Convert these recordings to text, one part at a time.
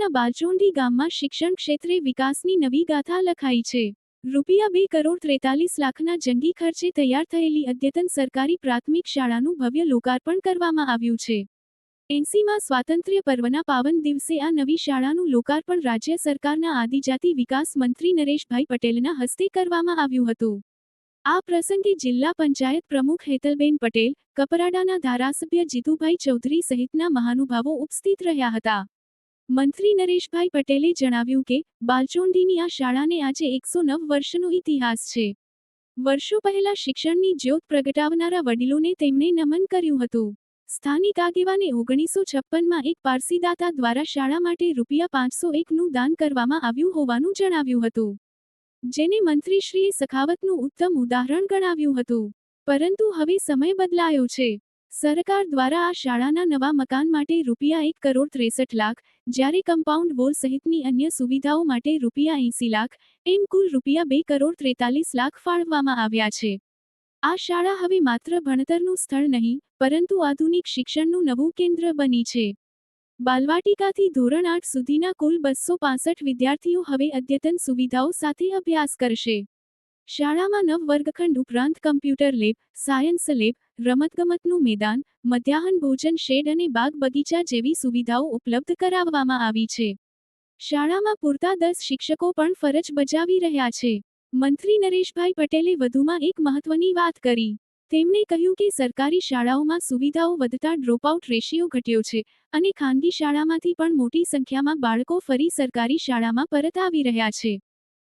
તાલુકાના બાલચોંડી ગામમાં શિક્ષણ ક્ષેત્રે વિકાસની નવી ગાથા લખાઈ છે. ₹2,43,00,000ના જંગી ખર્ચે તૈયાર થયેલી અદ્યતન સરકારી પ્રાથમિક શાળાનું ભવ્ય લોકાર્પણ કરવામાં આવ્યું છે. 80મા સ્વાતંત્ર્ય પર્વના પાવન દિવસે આ નવી શાળાનું લોકાર્પણ રાજ્ય સરકારના આદિજાતિ વિકાસ મંત્રી નરેશભાઈ પટેલના હસ્તે કરવામાં આવ્યું હતું. આ પ્રસંગે જિલ્લા પંચાયત પ્રમુખ હેતલબેન પટેલ, કપરાડાના ધારાસભ્ય જીતુભાઈ ચૌધરી સહિતના મહાનુભાવો ઉપસ્થિત રહ્યા હતા. મંત્રી નરેશભાઈ પટેલે જણાવ્યું કે બાલચોંડીની આ શાળાને આજે 109 વર્ષનો ઇતિહાસ છે. વર્ષો પહેલા શિક્ષણની જ્યોત પ્રગટાવનારા વડીલોને તેમણે નમન કર્યું હતું. સ્થાનિક આગેવાને 1956માં એક પારસીદાતા દ્વારા શાળા માટે ₹501નું દાન કરવામાં આવ્યું હોવાનું જણાવ્યું હતું, જેને મંત્રીશ્રીએ સખાવતનું ઉત્તમ ઉદાહરણ ગણાવ્યું હતું. પરંતુ હવે સમય બદલાયો છે. સરકાર દ્વારા આ શાળાના નવા મકાન માટે ₹1,63,00,000, જ્યારે કમ્પાઉન્ડ વોલ સહિતની અન્ય સુવિધાઓ માટે ₹80,00,000, એમ કુલ ₹2,43,00,000 ફાળવવામાં આવ્યા છે. આ શાળા હવે માત્ર ભણતરનું સ્થળ નહીં, પરંતુ આધુનિક શિક્ષણનું નવું કેન્દ્ર બની છે. બાલવાટિકાથી ધોરણ 8 સુધીના કુલ 265 વિદ્યાર્થીઓ હવે અદ્યતન સુવિધાઓ સાથે અભ્યાસ કરશે. શાળામાં 9 વર્ગખંડ ઉપરાંત કમ્પ્યુટર લેબ, સાયન્સ લેબ, રમતગમતનું મેદાન, મધ્યાહન ભોજન શેડ અને બાગ બગીચા જેવી સુવિધાઓ ઉપલબ્ધ કરાવવામાં આવી છે. શાળામાં પૂરતા 10 શિક્ષકો પણ ફરજ બજાવી રહ્યા છે. મંત્રી નરેશભાઈ પટેલે વધુમાં એક મહત્વની વાત કરી. તેમણે કહ્યું કે સરકારી શાળાઓમાં સુવિધાઓ વધતા ડ્રોપઆઉટ રેશિયો ઘટ્યો છે અને ખાનગી શાળામાંથી પણ મોટી સંખ્યામાં બાળકો ફરી સરકારી શાળામાં પરત આવી રહ્યા છે.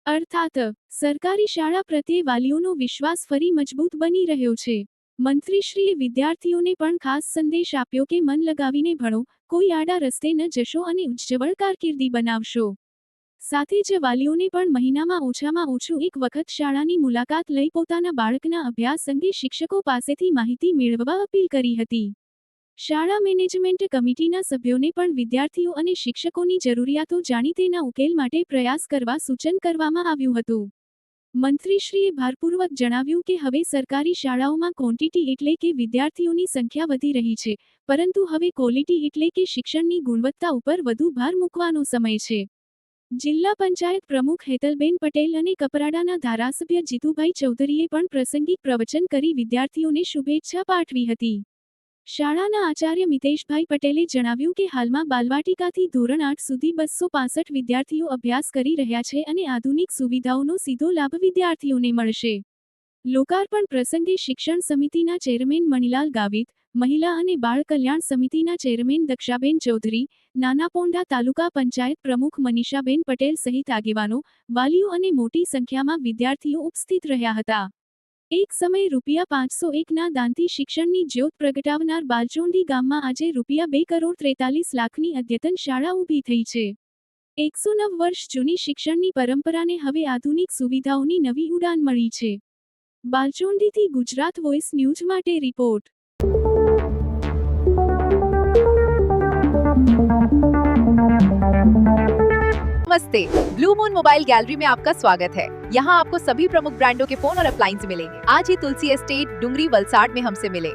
અર્થાત સરકારી શાળા પ્રત્યે વાલીઓનો વિશ્વાસ ફરી મજબૂત બની રહ્યો છે. મંત્રીશ્રીએ વિદ્યાર્થીઓને પણ ખાસ સંદેશ આપ્યો કે મન લગાવીને ભણો, કોઈ આડા રસ્તે ન જશો અને ઉજ્જવળ કારકિર્દી બનાવશો. સાથે જ વાલીઓને પણ મહિનામાં ઓછામાં ઓછું એક વખત શાળાની મુલાકાત લઈ પોતાના બાળકના અભ્યાસ અંગે શિક્ષકો પાસેથી માહિતી મેળવવા અપીલ કરી હતી. શાળા મેનેજમેન્ટ કમિટીના સભ્યોને પણ વિદ્યાર્થીઓ અને શિક્ષકોની જરૂરિયાતો જાણી તેના ઉકેલ માટે પ્રયાસ કરવા સૂચન કરવામાં આવ્યું હતું. મંત્રીશ્રીએ ભારપૂર્વક જણાવ્યું કે હવે સરકારી શાળાઓમાં ક્વોન્ટિટી એટલે કે વિદ્યાર્થીઓની સંખ્યા વધી રહી છે, પરંતુ હવે ક્વોલિટી એટલે કે શિક્ષણની ગુણવત્તા ઉપર વધુ ભાર મૂકવાનો સમય છે. જિલ્લા પંચાયત પ્રમુખ હેતલબેન પટેલ અને કપરાડાના ધારાસભ્ય જીતુભાઈ ચૌધરીએ પણ પ્રાસંગિક પ્રવચન કરી વિદ્યાર્થીઓને શુભેચ્છા પાઠવી હતી. શાળાના આચાર્ય મિતેશભાઈ પટેલે જણાવ્યું કે હાલમાં બાલવાટિકાથી ધોરણ 8 સુધી 265 વિદ્યાર્થીઓ અભ્યાસ કરી રહ્યા છે અને આધુનિક સુવિધાઓનો સીધો લાભ વિદ્યાર્થીઓને મળશે. લોકાર્પણ પ્રસંગે શિક્ષણ સમિતિના ચેરમેન મણિલાલ ગાવિત, મહિલા અને બાળ કલ્યાણ સમિતિના ચેરમેન દક્ષાબેન ચૌધરી, નાનાપોંઢા તાલુકા પંચાયત પ્રમુખ મનીષાબેન પટેલ સહિત આગેવાનો, વાલીઓ અને મોટી સંખ્યામાં વિદ્યાર્થીઓ ઉપસ્થિત રહ્યા હતા. એક સમયે ₹501ના દાનથી શિક્ષણની જ્યોત પ્રગટાવનાર બાલચોંડી ગામમાં આજે ₹2,43,00,000ની અદ્યતન શાળા ઊભી થઈ છે. 109 વર્ષ જૂની શિક્ષણની પરંપરાને હવે આધુનિક સુવિધાઓની નવી ઉડાન મળી છે. બાલચોંડીથી ગુજરાત વોઇસ ન્યૂઝ માટે રિપોર્ટ. नमस्ते, ब्लू मून मोबाइल गैलरी में आपका स्वागत है। यहाँ आपको सभी प्रमुख ब्रांडों के फोन और अप्लायंस मिलेंगे। आज ही तुलसी एस्टेट, डुंगरी, वलसाड में हमसे मिले।